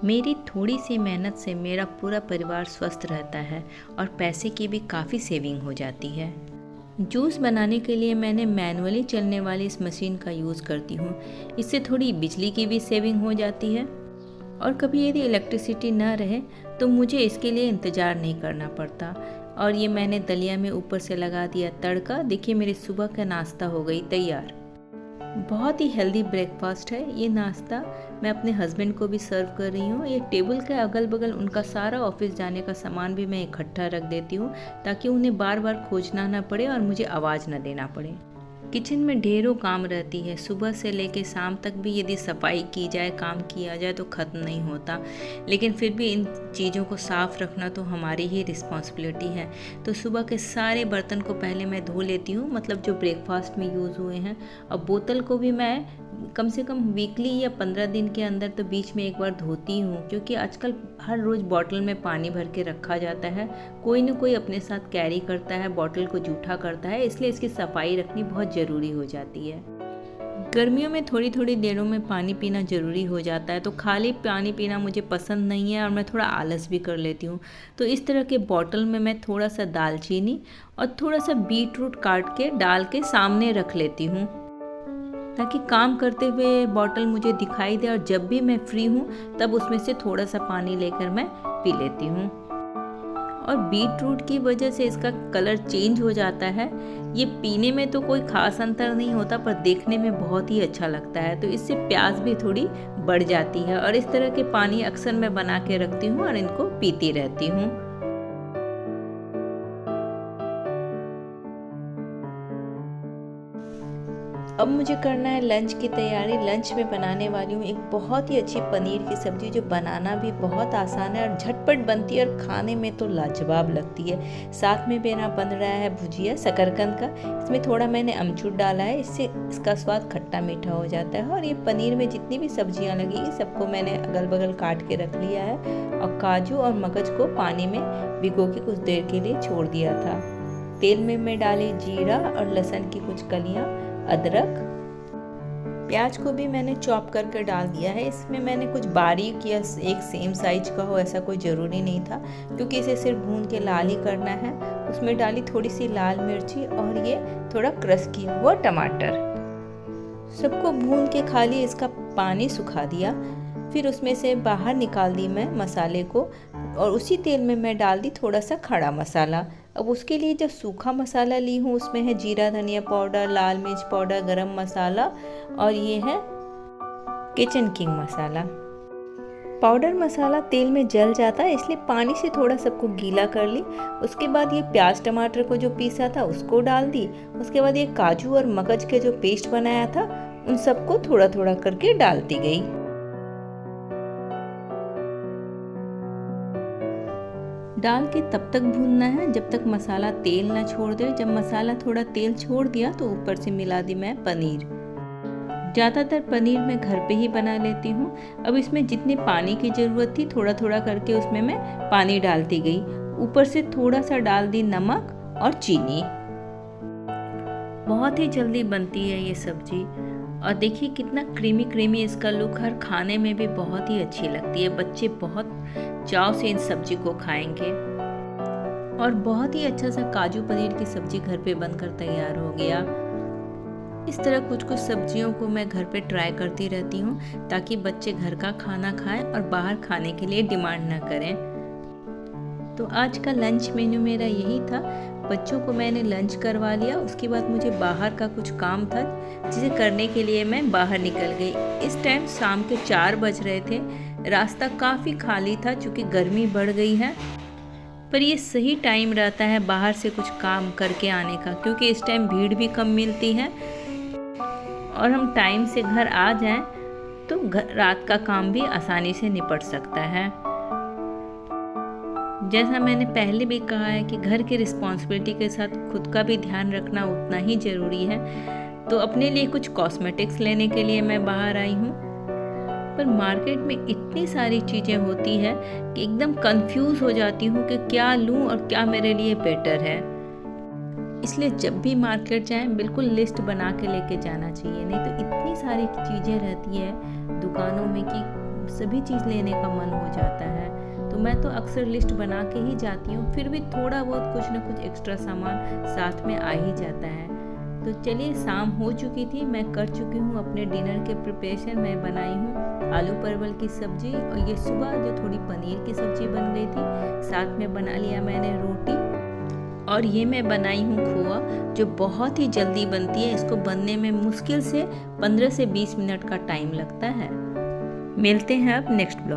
मेरी थोड़ी सी मेहनत से मेरा पूरा परिवार स्वस्थ रहता है और पैसे की भी काफ़ी सेविंग हो जाती है। जूस बनाने के लिए मैंने मैनुअली चलने वाली इस मशीन का यूज़ करती हूँ। इससे थोड़ी बिजली की भी सेविंग हो जाती है और कभी यदि इलेक्ट्रिसिटी न रहे तो मुझे इसके लिए इंतज़ार नहीं करना पड़ता। और ये मैंने दलिया में ऊपर से लगा दिया तड़का। देखिए मेरी सुबह का नाश्ता हो गई तैयार। बहुत ही हेल्दी ब्रेकफास्ट है ये नाश्ता। मैं अपने हस्बैंड को भी सर्व कर रही हूँ। ये टेबल के अगल बगल उनका सारा ऑफिस जाने का सामान भी मैं इकट्ठा रख देती हूँ ताकि उन्हें बार बार खोजना ना पड़े और मुझे आवाज़ ना देना पड़े। किचन में ढेरों काम रहती है। सुबह से लेकर शाम तक भी यदि सफाई की जाए, काम किया जाए तो ख़त्म नहीं होता। लेकिन फिर भी इन चीज़ों को साफ़ रखना तो हमारी ही रिस्पॉन्सिबिलिटी है। तो सुबह के सारे बर्तन को पहले मैं धो लेती हूँ, मतलब जो ब्रेकफास्ट में यूज़ हुए हैं। और बोतल को भी मैं कम से कम वीकली या 15 दिन के अंदर तो बीच में एक बार धोती हूँ, क्योंकि आजकल हर रोज़ बॉटल में पानी भर के रखा जाता है। कोई ना कोई अपने साथ कैरी करता है, बॉटल को जूठा करता है, इसलिए इसकी सफाई रखनी बहुत ज़रूरी हो जाती है। गर्मियों में थोड़ी थोड़ी देरों में पानी पीना ज़रूरी हो जाता है, तो खाली पानी पीना मुझे पसंद नहीं है और मैं थोड़ा आलस भी कर लेती हूँ। तो इस तरह के बॉटल में मैं थोड़ा सा दालचीनी और थोड़ा सा बीट रूट काट के डाल के सामने रख लेती हूँ, ताकि काम करते हुए बॉटल मुझे दिखाई दे और जब भी मैं फ्री हूँ तब उसमें से थोड़ा सा पानी लेकर मैं पी लेती हूँ। और बीट रूट की वजह से इसका कलर चेंज हो जाता है। ये पीने में तो कोई ख़ास अंतर नहीं होता, पर देखने में बहुत ही अच्छा लगता है। तो इससे प्यास भी थोड़ी बढ़ जाती है। और इस तरह के पानी अक्सर मैं बना के रखती हूँ और इनको पीती रहती हूँ। अब मुझे करना है लंच की तैयारी। लंच में बनाने वाली हूँ एक बहुत ही अच्छी पनीर की सब्ज़ी, जो बनाना भी बहुत आसान है और झटपट बनती है और खाने में तो लाजवाब लगती है। साथ में मेरा बन रहा है भुजिया शकरकंद का। इसमें थोड़ा मैंने अमचूर डाला है, इससे इसका स्वाद खट्टा मीठा हो जाता है। और ये पनीर में जितनी भी सब्जियाँ लगी सबको मैंने अगल बगल काट के रख लिया है और काजू और मगज को पानी में भिगो के कुछ देर के लिए छोड़ दिया था। तेल में मैं डाली जीरा और लहसुन की कुछ कलियाँ, अदरक, प्याज को भी मैंने चॉप करके डाल दिया है। इसमें मैंने कुछ बारीक या एक सेम साइज का हो ऐसा कोई ज़रूरी नहीं था, क्योंकि इसे सिर्फ भून के लाल ही करना है। उसमें डाली थोड़ी सी लाल मिर्ची और ये थोड़ा क्रश किया हुआ टमाटर। सबको भून के खाली इसका पानी सुखा दिया। फिर उसमें से बाहर निकाल दी मैं मसाले को और उसी तेल में मैं डाल दी थोड़ा सा खड़ा मसाला। अब उसके लिए जो सूखा मसाला ली हूँ उसमें है जीरा धनिया पाउडर, लाल मिर्च पाउडर, गरम मसाला और ये है किचन किंग मसाला। पाउडर मसाला तेल में जल जाता है, इसलिए पानी से थोड़ा सबको गीला कर ली। उसके बाद ये प्याज टमाटर को जो पीसा था उसको डाल दी। उसके बाद ये काजू और मगज के जो पेस्ट बनाया था उन सबको थोड़ा थोड़ा करके डालती गई। डाल के तब तक भूनना है जब तक मसाला तेल ना छोड़ दे। जब मसाला थोड़ा तेल छोड़ दिया तो ऊपर से मिला दी मैं पनीर। ज़्यादातर पनीर मैं घर पे ही बना लेती हूँ। अब इसमें जितनी पानी की ज़रूरत थी थोड़ा थोड़ा करके उसमें मैं पानी डालती गई। ऊपर से थोड़ा सा डाल दी नमक और चीनी। बहुत ही जल्दी बनती है ये सब्जी और देखिए कितना क्रीमी क्रीमी इसका लुक, हर खाने में भी बहुत ही अच्छी लगती है। बच्चे बहुत चाव से इन सब्जी को खाएंगे। और बहुत ही अच्छा सा काजू पनीर की सब्जी घर पे बनकर तैयार हो गया। इस तरह कुछ कुछ सब्जियों को मैं घर पे ट्राई करती रहती हूँ ताकि बच्चे घर का खाना खाएं और बाहर खाने के लिए डिमांड ना करें। तो आज का लंच मेन्यू मेरा यही था। बच्चों को मैंने लंच करवा लिया। उसके बाद मुझे बाहर का कुछ काम था जिसे करने के लिए मैं बाहर निकल गई। इस टाइम शाम के 4 बज रहे थे। रास्ता काफ़ी खाली था क्योंकि गर्मी बढ़ गई है, पर ये सही टाइम रहता है बाहर से कुछ काम करके आने का, क्योंकि इस टाइम भीड़ भी कम मिलती है और हम टाइम से घर आ जाएं तो रात का काम भी आसानी से निपट सकता है। जैसा मैंने पहले भी कहा है कि घर की रिस्पॉन्सिबिलिटी के साथ खुद का भी ध्यान रखना उतना ही ज़रूरी है। तो अपने लिए कुछ कॉस्मेटिक्स लेने के लिए मैं बाहर आई हूँ, पर मार्केट में इतनी सारी चीज़ें होती है कि एकदम कंफ्यूज हो जाती हूँ कि क्या लूँ और क्या मेरे लिए बेटर है। इसलिए जब भी मार्केट जाएं बिल्कुल लिस्ट बना के लेके जाना चाहिए, नहीं तो इतनी सारी चीज़ें रहती है दुकानों में कि सभी चीज़ लेने का मन हो जाता है। तो मैं तो अक्सर लिस्ट बना के ही जाती हूँ, फिर भी थोड़ा बहुत कुछ न कुछ एक्स्ट्रा सामान साथ में आ ही जाता है। तो चलिए, शाम हो चुकी थी, मैं कर चुकी हूँ अपने डिनर के प्रिपरेशन। मैं बनाई हूँ आलू परवल की सब्जी, और ये सुबह जो थोड़ी पनीर की सब्जी बन गई थी, साथ में बना लिया मैंने रोटी। और ये मैं बनाई हूँ खोआ, जो बहुत ही जल्दी बनती है। इसको बनने में मुश्किल से 15 से 20 मिनट का टाइम लगता है। मिलते हैं अब नेक्स्ट ब्लॉग।